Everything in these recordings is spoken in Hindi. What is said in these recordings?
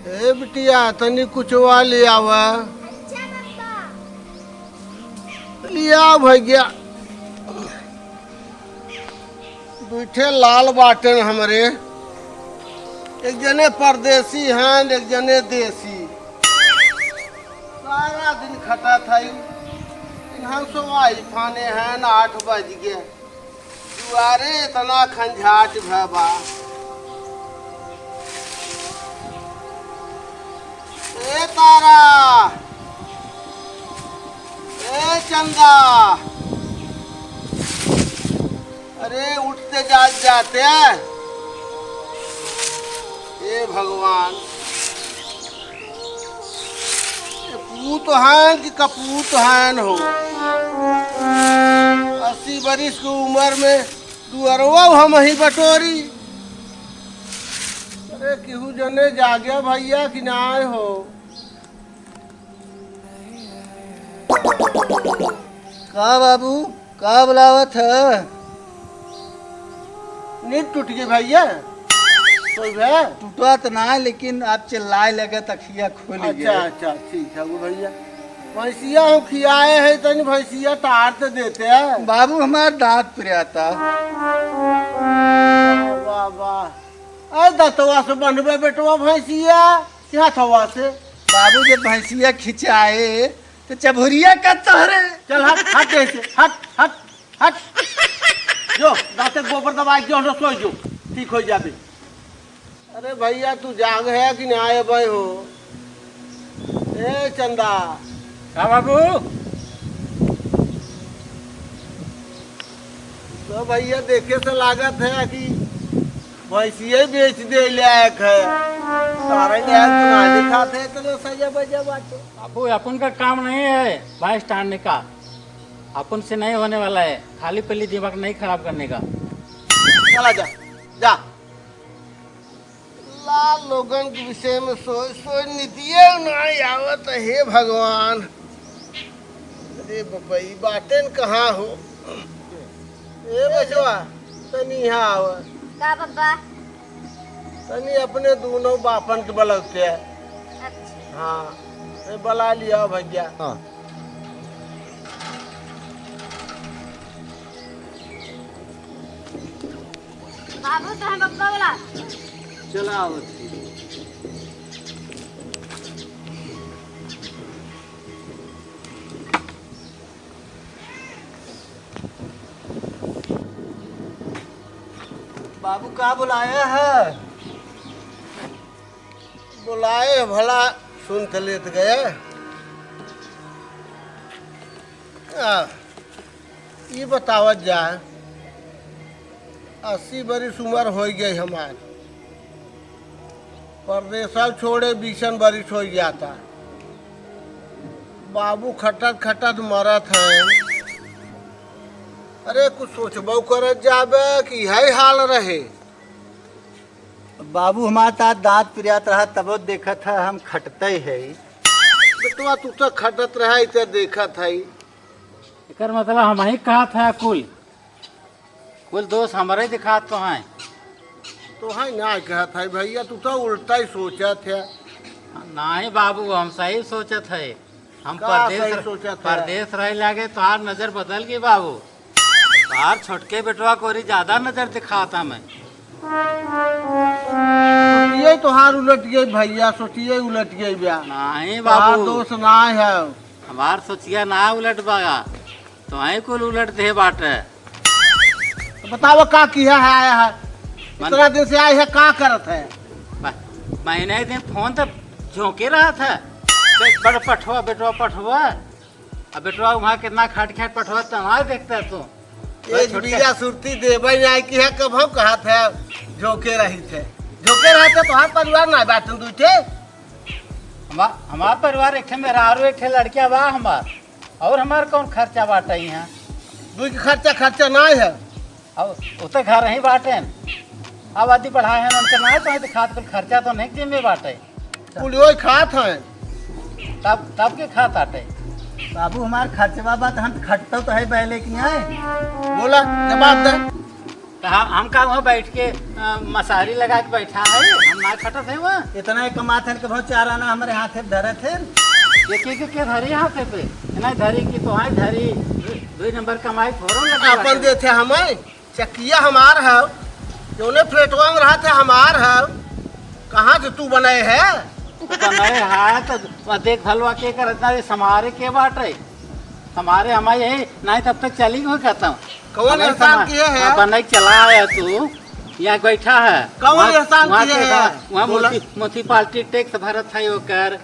ए बिटिया तनी कुछवा ले आवा। लिया भैया दूठे लाल बाटन हमरे, एक जने परदेसी हैं एक जने देसी। सारा दिन खटा था यहाँ सो आई फाने हैं 8 बज गए। दुआरे इतना खंझाट भबा। ए तारा, ए चंदा, अरे उठते जाते हैं। ए भगवान, पूत हैं कि कपूत हैं हो। 80 बरिस की उम्र में दुअरवा हम ही बटोरी। अरे केहू जने जागे भैया कि ना हो। का बाबू का बुलावत है? नींद टूट गई भैया। कोई भैया टूटा तो ना, लेकिन आप चिल्लाए लगे तखिया खोल गए। अच्छा अच्छा ठीक है वो भैया। भैंसिया हम खियाए हैं तनी भैंसिया तार तो देते हैं। बाबू हमार दांत पिराता। वाह वाह। अरे दतवा से बनबे बेटवा भैंसिया क्या थवा से। बाबू जब भैंसिया खिंचाए तो चबुरिया का तहरे। चल हट हट ऐसे हट हट हट। जो दांते गोबर दबा के रसोई जो ठीक हो जाबे। अरे भैया तू जाग है कि ना आए भाई हो। ए चंदा का बाबू तो भैया देखे से लागत है कि भैंसिया बेच दे लायक है। सारे ना दिखाते तो सजा बजा बाटे। बाबू अपन का काम नहीं है भैंस टाड़ने का। अपन से नहीं होने वाला है। खाली पल्ली दिमाग नहीं खराब करने का। चला जा जा। लाल लोगन के विषय में सोच सोच नीतिये नहीं आवत। हे भगवान, अरे बपई बाटेन कहाँ हो। ए बचवा तनी यहाँ आव। का बब्बा? तनी अपने दोनों बापन के बलौते। अच्छा। हाँ बला लिया भैया। हाँ। बाबू तो है बब्बा वाला। चला आवत। बाबू का बुलाया है? बुलाए भला सुन तो लेत गए। ये बतावत जाए 80 बरिस उम्र हो गई हमार। परदेसा छोड़े 20 बरिस हो जाता। बाबू खटत खटत मरत हैं। अरे कुछ सोचबो करत जाबे कि है हाल रहे। बाबू हमारे साथ दांत पिरात रहा तब देखत है हम खटते है। बेटवा तू तो खटत रहा इधर देखत है। एकर मतलब हम ही कहा था कुल दोस्त हमारे दिखा तो हैं। तो है ना कहत है भैया, तू तो उल्टा ही सोचत है। नहीं बाबू हम सही सोचत है। हम का सही सोचत है? परदेश रह लागे तो हार नजर बदल गई बाबू। बाहर छोटके बेटवा कोरी ज्यादा नजर दिखाता मैं। सोचिए तोहार उलट गई भैया, सोचिए उलट गई ब्याह। नहीं तोहार बाबू दोस्त ना है। हमार सोचिया ना उलट बागा तो ही कुल उलट दे बाटे। तो बताओ का किया है आया है। इतना दिन से आए है का करत है। महीने दिन फोन तो झोंके रहा था। बड़ा पठवा बेटवा पठवा। अब बेटवा वहाँ कितना खाट खाट पठवा तो वहाँ देखता तू। एक बीजा सुरती देवे नहीं की है कब हम कहा थे झोंके रही थे। झोंके रहे थे तोहार परिवार ना बैठन दू थे। हमारा परिवार एक मेरा आरो एक लड़किया बा हमार। और हमार कौन खर्चा बाटे यहाँ। दू के खर्चा ना है। अब उतर घर ही बाटे। आबादी बढ़ाए हैं उनका ना तो खाद कुल खर्चा तो नहीं जिम्मे बाटे। कुल वही खात है। तब के खात आटे। बाबू हमार खर्चवा बात हम खटतो तो है पहले की है। बोला जवाब दे। तो हम का वहाँ बैठ के मसारी लगा के बैठा है, हम ना खटत है वहाँ। इतना ही कमाते हैं कि बहुत चार आना हमारे हाथे धरे थे। ये के धरी हाथे पे नहीं धरी की तो है धरी 2 नंबर कमाई फोरन लगा अपन दे थे हमें चकिया हमार है, जोने प्लेटवा में रहा थे हमार है। कहाँ से तू बनाए है? बनाए है तो वहाँ देख भलवा के कर इतना समारे के बाटे हमारे हमारे यही नहीं तब तक चली गई खत्म। कौन एहसान किए है? बनाई चला आया तू यहाँ बैठा है। कौन एहसान किए है? वहाँ बोला। म्यूनिसिपालिटी टैक्स भरत है ओकर,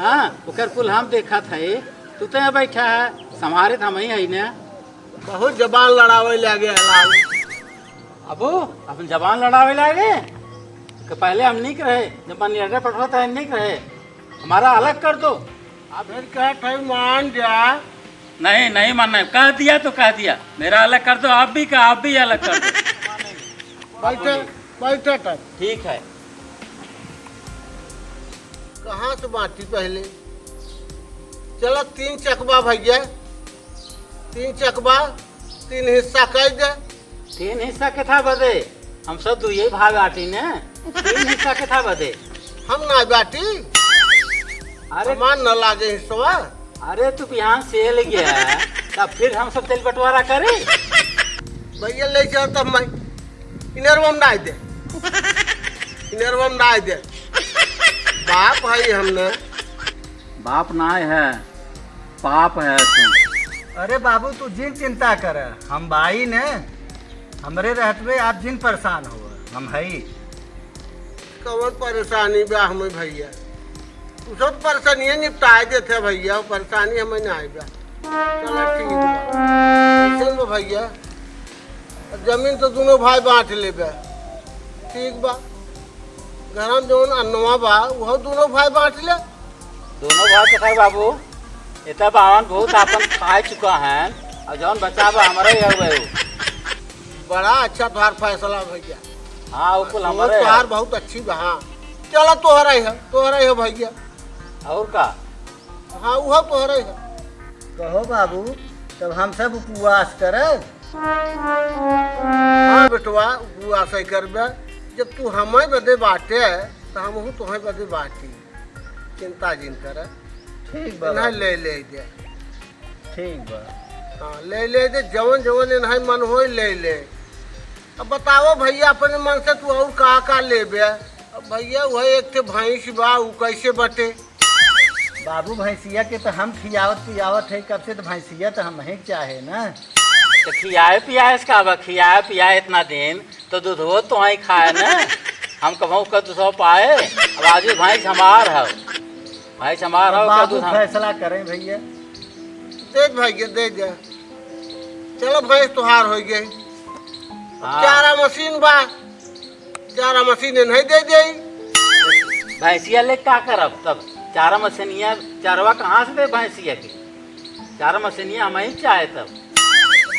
हाँ ओकर कुल हम देखा थे। तू तो यहाँ बैठा है समारे हम ही है ना। बहुत जबान लड़ावे लगे लाल। अबो अपन जबान लड़ावे लगे कि पहले हम निक रहे जब मैनेजर पटवा था निक रहे, हमारा अलग कर दो। फिर कहते मान जा। नहीं नहीं मानना है, कह दिया तो कह दिया, मेरा अलग कर दो। आप भी का आप भी अलग कर दो। बैठे बैठे तक ठीक है। कहाँ से बांटी पहले? चलो 3 चकबा भैया, 3 चकबा 3 हिस्सा कर दे। 3 हिस्सा के था बदे, हम सब दो यही भाग आटी ने। 3 हिस्सा के था बदे। हम ना बाटी अरे मान न लागे हिस्सा। अरे तू बिहान से ले गया है तब फिर हम सब तेल बंटवारा करे। भैया ले चल तब मैं इनरवम ना दे, इनरवम ना दे। बाप भाई हमने बाप ना है पाप है तुम। अरे बाबू तू जिन चिंता कर, हम भाई ने हमरे रहते आप जिन परेशान हो, हम है ही। कौन परेशानी बा हमें भैया? तू सब परेशानी निपटाए देते भैया, परेशानी हमें ना आएगा। चलो ठीक बा। ऐसे में भैया जमीन तो दोनों भाई बांट लेबे, ठीक बा। घर में जौन अन्नवा बा वो दोनों भाई बांट ले। दोनों भाई के बाबू इतना बावन बहुत अपन खा चुका है और जौन बचा बा हमारा ही हुए। बड़ा अच्छा तुम्हार फैसला भैया। हाँ वो कुल वो हमारे है। तुम्हार बहुत अच्छी बा। हाँ चलो तोहरा ही है भैया। और का हाँ वो तोहरा ही है। कहो बाबू तब हम सब उपवास करे। हाँ बेटवा वो ऐसा करबे। जब तू हमें बदे बाटे तो हम तुम्हें बदे बाटी। चिंता जिन कर। ठीक बा इन्हें ले ले दे। ठीक बा। हाँ ले दे जवन जवन इन्हें मन हो ले ले। अब बताओ भैया अपने मन से तू और का लेबे? अब भैया वह एक थे भैंस बा वो कैसे बटे? बाबू भैंसिया के तो हम खियावत पियावत है कब से, तो भैंसिया तो हम ही चाहे ना। तो खियाए पियाए इसका बा खियाए पियाए इतना दिन तो दूध हो तो वहीं खाए ना। हम कहूँ का दूसरा पाए। अब आज भैंस हमार है, भैंस हमार है का बाबू दूध हम। फैसला करें भैया। दे भैया दे दे। चलो भैंस तुहार हो गई। हाँ। चारा मशीन बा, चारा मशीन नहीं दे दे। भैंसिया ले क्या करब तब? चारा मशीनिया चारवा कहाँ से दे भैंसिया की? चारा मशीनिया हम ही चाहे तब।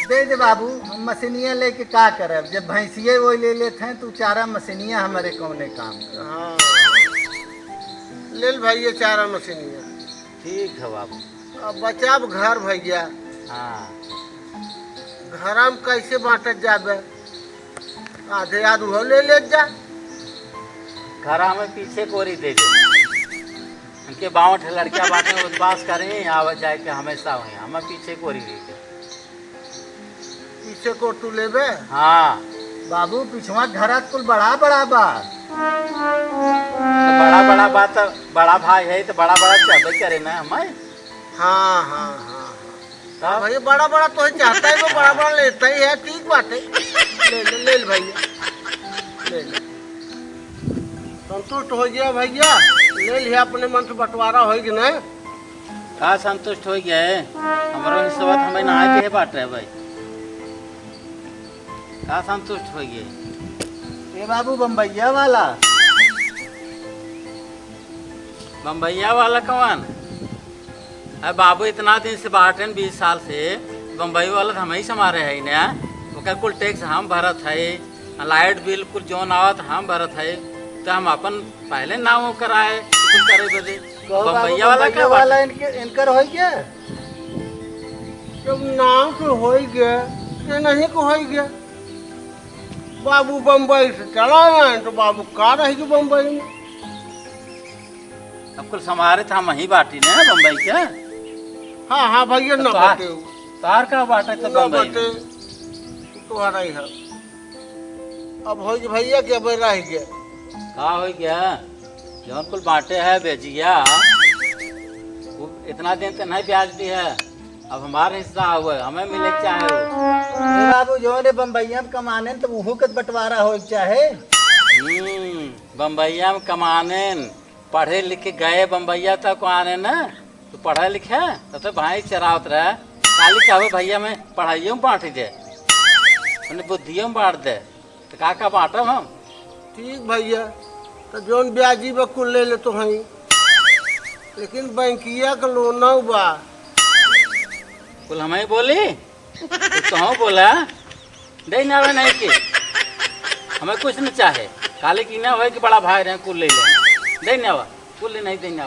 दे दे बाबू, हम मशीनिया लेके का करब? जब भैंसिए वो ले लेते हैं तो चारा मशीनिया हमारे कौने काम कर। हाँ ले भैया चारा मशीनिया। ठीक है बाबू। अब बचाब घर भैया। हाँ घर में कैसे बांटत जाबे? आधे आध वो ले जा। घर हमें पीछे कोरी दे दे। उनके बावट लड़कियां बाटे उद्वास करें आवाज जाए के हमेशा हुए हमें पीछे कोरी दे दे। पीछे को तू लेबे? हाँ बाबू पिछवा घर कुल बड़ा बड़ा बा। तो बड़ा बड़ा बात तो बड़ा भाई है तो बड़ा बड़ा चाहते करे ना हमें। हाँ हाँ हाँ तब हाँ भैया बड़ा बड़ा तो ही चाहता है, वो बड़ा बड़ा लेता ही है। ठीक बात है। ले भैया ले। संतुष्ट हो गया भैया? ले लिया अपने मन से बंटवारा हो कि नहीं? का संतुष्ट हो गया है हमारा हिस्सा हमें नहा के बांट रहे भाई। का संतुष्ट हो गया? ये बाबू बम्बैया वाला। बम्बैया वाला कौन है बाबू? इतना दिन से बांटे 20 साल से बम्बई वाला हम ही समारे है ना। ओकर कुल टैक्स हम भरत है, लाइट बिल कुल जोन आवत हम भरत है। तो हम अपन पहले नाव कराए कुल करे बदे। बम्बैया वाला क्या वाला इनकर हो गया। जब नाम तो हो ही गया ये नहीं को हो ही गया। बाबू बम्बई से चला है तो बाबू का रहेगी बम्बई में। अब कुल समारे था वही बाटी ने बम्बई के। हाँ हाँ भैया न तार- बटे तार का बाटे तो न बम्बई बटे में। तुम्हारा ही है। अब हो भैया क्या बह रह गया। का हो गया जौन कुल बाटे है बेजिया वो इतना दिन तो नहीं ब्याज दी है। अब हमारा हिस्सा हुआ हमें मिले के चाहे हो। ए बाबू जो ने बम्बईया में कमाने तो उहू के बंटवारा हो चाहे। बम्बैया में कमाने पढ़े लिखे गए बम्बैया तक आने न तो पढ़े लिखे तो भाई चरावत रहे काली चाहे भैया में पढ़ाइयों में बांट दे उन्हें बुद्धियों में बांट दे तो का बांटब हम। ठीक भैया तो जौन ब्याजी बा कुल ले तो हई लेकिन बैंकिया का लोन न बा। कुल हमें बोली तो बोला दे ना नहीं कि हमें कुछ नहीं चाहे खाली की ना हो कि बड़ा भाई रहे कुल ले ले दे ना कुल नहीं देना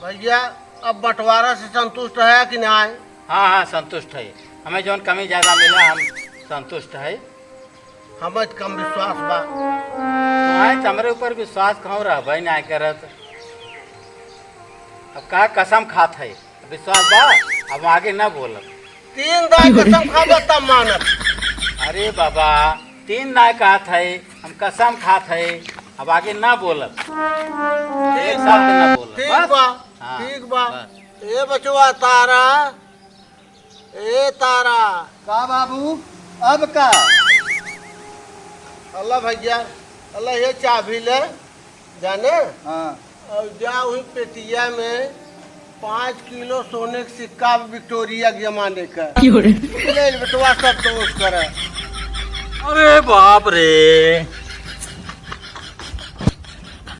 भैया अब बंटवारा से संतुष्ट है कि नहीं। हाँ हाँ संतुष्ट है हमें जौन कमी ज़्यादा मिला हम संतुष्ट है। हमें कम विश्वास बा। तुम्हारे हमारे ऊपर विश्वास कहूँ रह भाई ना करत। अब का कसम खात है विश्वास बा अब आगे ना बोलब। 3 दाई कसम खाबा तब मानब। अरे बाबा 3 ना कहत है हम कसम खात है अब आगे ना बोलब एक शब्द ना बोलब। ठीक बस। बा हाँ, ठीक बा। बस। ए बचवा तारा ए तारा का बाबू अब का अल्लाह भैया अल्लाह ये चाबी ले जाने हाँ और जा वही पेटिया में 5 किलो सोने का सिक्का विक्टोरिया के जमाने का ले बटवा सब दोस्त करे। अरे बाप रे